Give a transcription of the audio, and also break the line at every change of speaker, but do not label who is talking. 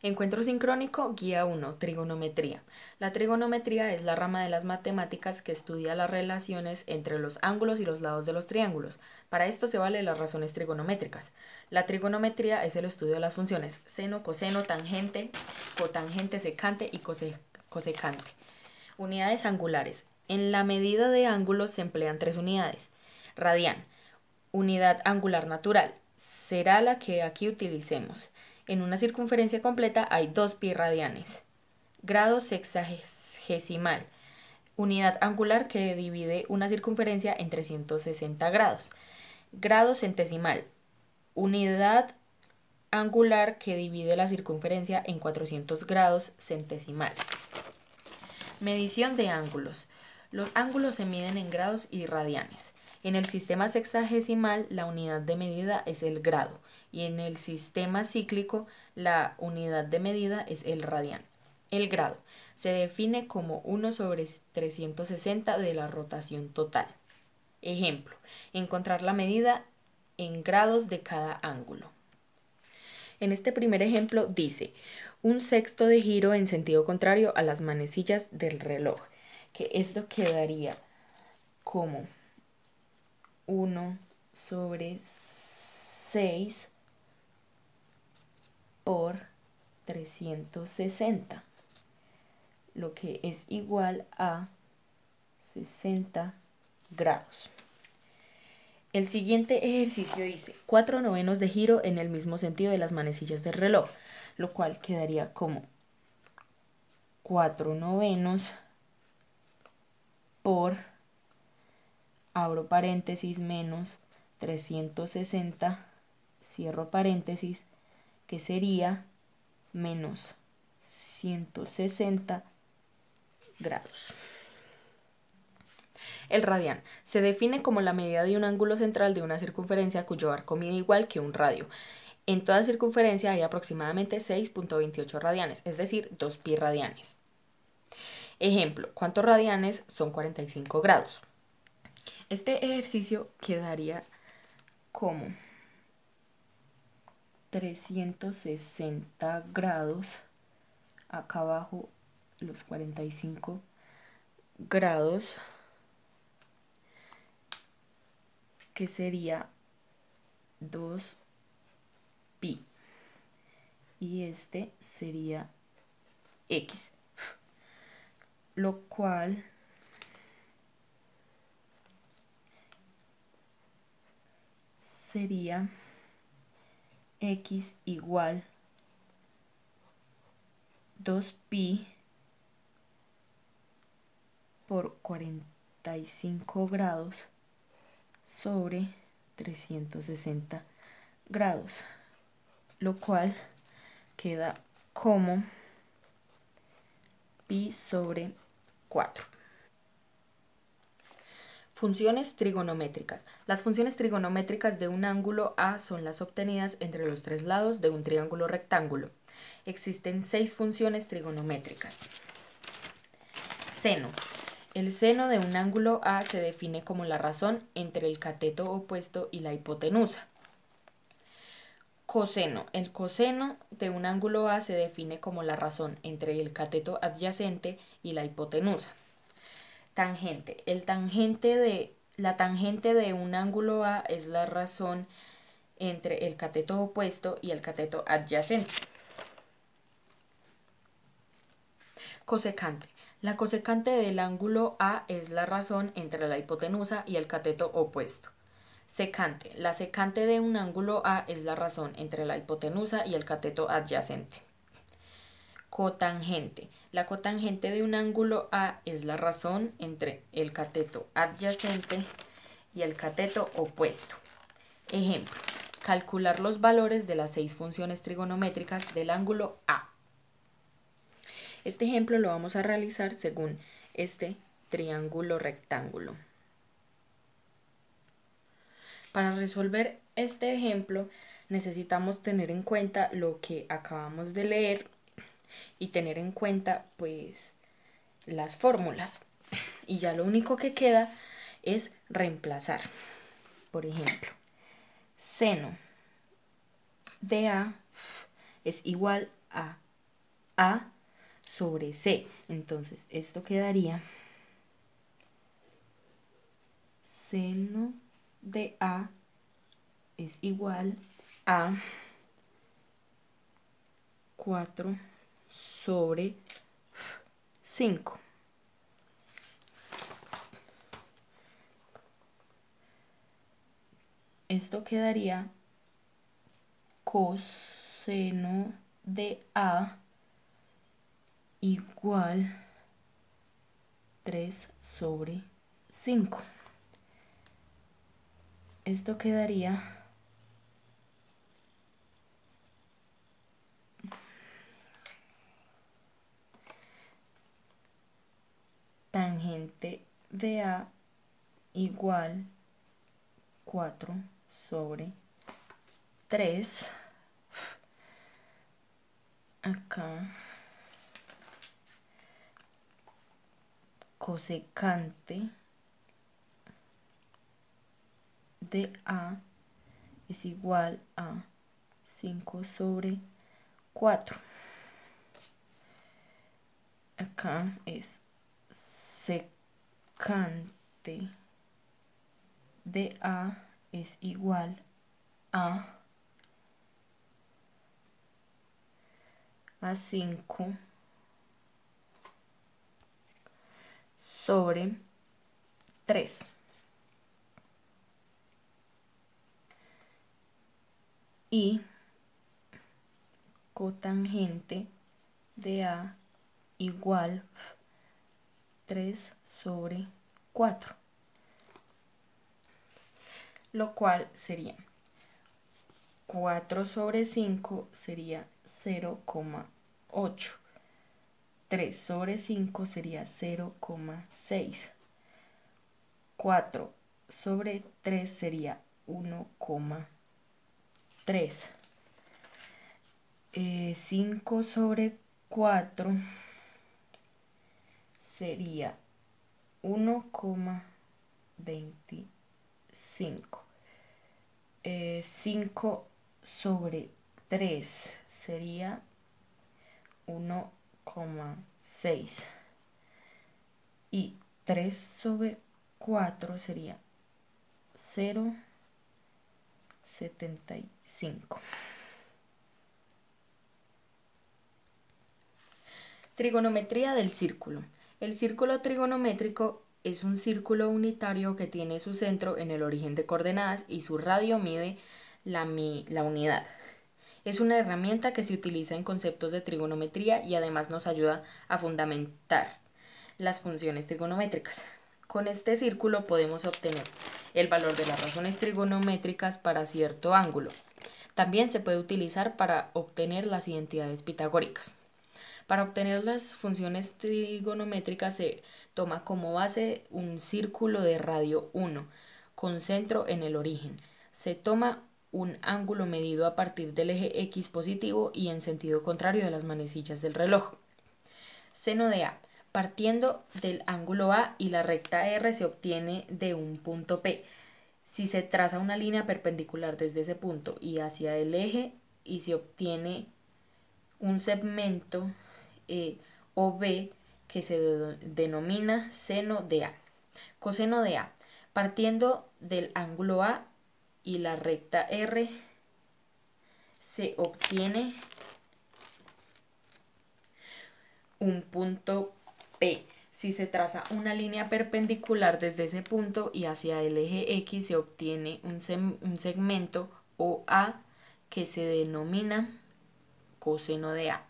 Encuentro sincrónico, guía 1, trigonometría. La trigonometría es la rama de las matemáticas que estudia las relaciones entre los ángulos y los lados de los triángulos. Para esto se valen las razones trigonométricas. La trigonometría es el estudio de las funciones seno, coseno, tangente, cotangente, secante y cosecante. Unidades angulares. En la medida de ángulos se emplean 3 unidades. Radián, unidad angular natural, será la que aquí utilicemos. En una circunferencia completa hay 2 pi radianes. Grado sexagesimal, unidad angular que divide una circunferencia en 360 grados. Grado centesimal, unidad angular que divide la circunferencia en 400 grados centesimales. Medición de ángulos. Los ángulos se miden en grados y radianes. En el sistema sexagesimal la unidad de medida es el grado y en el sistema cíclico la unidad de medida es el radián. El grado se define como 1 sobre 360 de la rotación total. Ejemplo, encontrar la medida en grados de cada ángulo. En este primer ejemplo dice 1/6 de giro en sentido contrario a las manecillas del reloj, que esto quedaría como 1 sobre 6 por 360, lo que es igual a 60 grados. El siguiente ejercicio dice 4/9 de giro en el mismo sentido de las manecillas del reloj, lo cual quedaría como 4/9 por, abro paréntesis, menos 360, cierro paréntesis, que sería menos 160 grados. El radián se define como la medida de un ángulo central de una circunferencia cuyo arco mide igual que un radio. En toda circunferencia hay aproximadamente 6.28 radianes, es decir, 2 pi radianes. Ejemplo, ¿cuántos radianes son 45 grados? Este ejercicio quedaría como 360 grados, acá abajo los 45 grados, que sería 2 pi, y este sería x, lo cual sería x igual 2 pi por 45 grados sobre 360 grados, lo cual queda como pi sobre 4. Funciones trigonométricas. Las funciones trigonométricas de un ángulo A son las obtenidas entre los 3 lados de un triángulo rectángulo. Existen 6 funciones trigonométricas. Seno. El seno de un ángulo A se define como la razón entre el cateto opuesto y la hipotenusa. Coseno. El coseno de un ángulo A se define como la razón entre el cateto adyacente y la hipotenusa. Tangente. La tangente de un ángulo A es la razón entre el cateto opuesto y el cateto adyacente. Cosecante. La cosecante del ángulo A es la razón entre la hipotenusa y el cateto opuesto. Secante. La secante de un ángulo A es la razón entre la hipotenusa y el cateto adyacente. Cotangente. La cotangente de un ángulo A es la razón entre el cateto adyacente y el cateto opuesto. Ejemplo, calcular los valores de las 6 funciones trigonométricas del ángulo A. Este ejemplo lo vamos a realizar según este triángulo rectángulo. Para resolver este ejemplo necesitamos tener en cuenta lo que acabamos de leer y tener en cuenta pues las fórmulas, y ya lo único que queda es reemplazar. Por ejemplo, seno de A es igual a A sobre C. Entonces, esto quedaría seno de A es igual a 4 sobre 5. Esto quedaría coseno de A igual 3 sobre 5. Esto quedaría tangente de A igual 4 sobre 3. Acá cosecante de A es igual a 5 sobre 4. Acá es secante de A es igual a 5 sobre 3. Y cotangente de A igual 3 sobre 4. Lo cual sería 4 sobre 5 sería 0,8. 3 sobre 5 sería 0,6. 4 sobre 3 sería 1,3. 5 sobre 4 sería 1,25. 5 sobre 3 sería 1,6. Y 3 sobre 4 sería 0,75. Trigonometría del círculo. El círculo trigonométrico es un círculo unitario que tiene su centro en el origen de coordenadas y su radio mide la unidad. Es una herramienta que se utiliza en conceptos de trigonometría y además nos ayuda a fundamentar las funciones trigonométricas. Con este círculo podemos obtener el valor de las razones trigonométricas para cierto ángulo. También se puede utilizar para obtener las identidades pitagóricas. Para obtener las funciones trigonométricas se toma como base un círculo de radio 1 con centro en el origen. Se toma un ángulo medido a partir del eje X positivo y en sentido contrario de las manecillas del reloj. Seno de A. Partiendo del ángulo A y la recta R se obtiene de un punto P. Si se traza una línea perpendicular desde ese punto y hacia el eje y se obtiene un segmento OB que se denomina seno de A. Coseno de A. Partiendo del ángulo A y la recta R se obtiene un punto P. Si se traza una línea perpendicular desde ese punto y hacia el eje X se obtiene un segmento OA que se denomina coseno de A.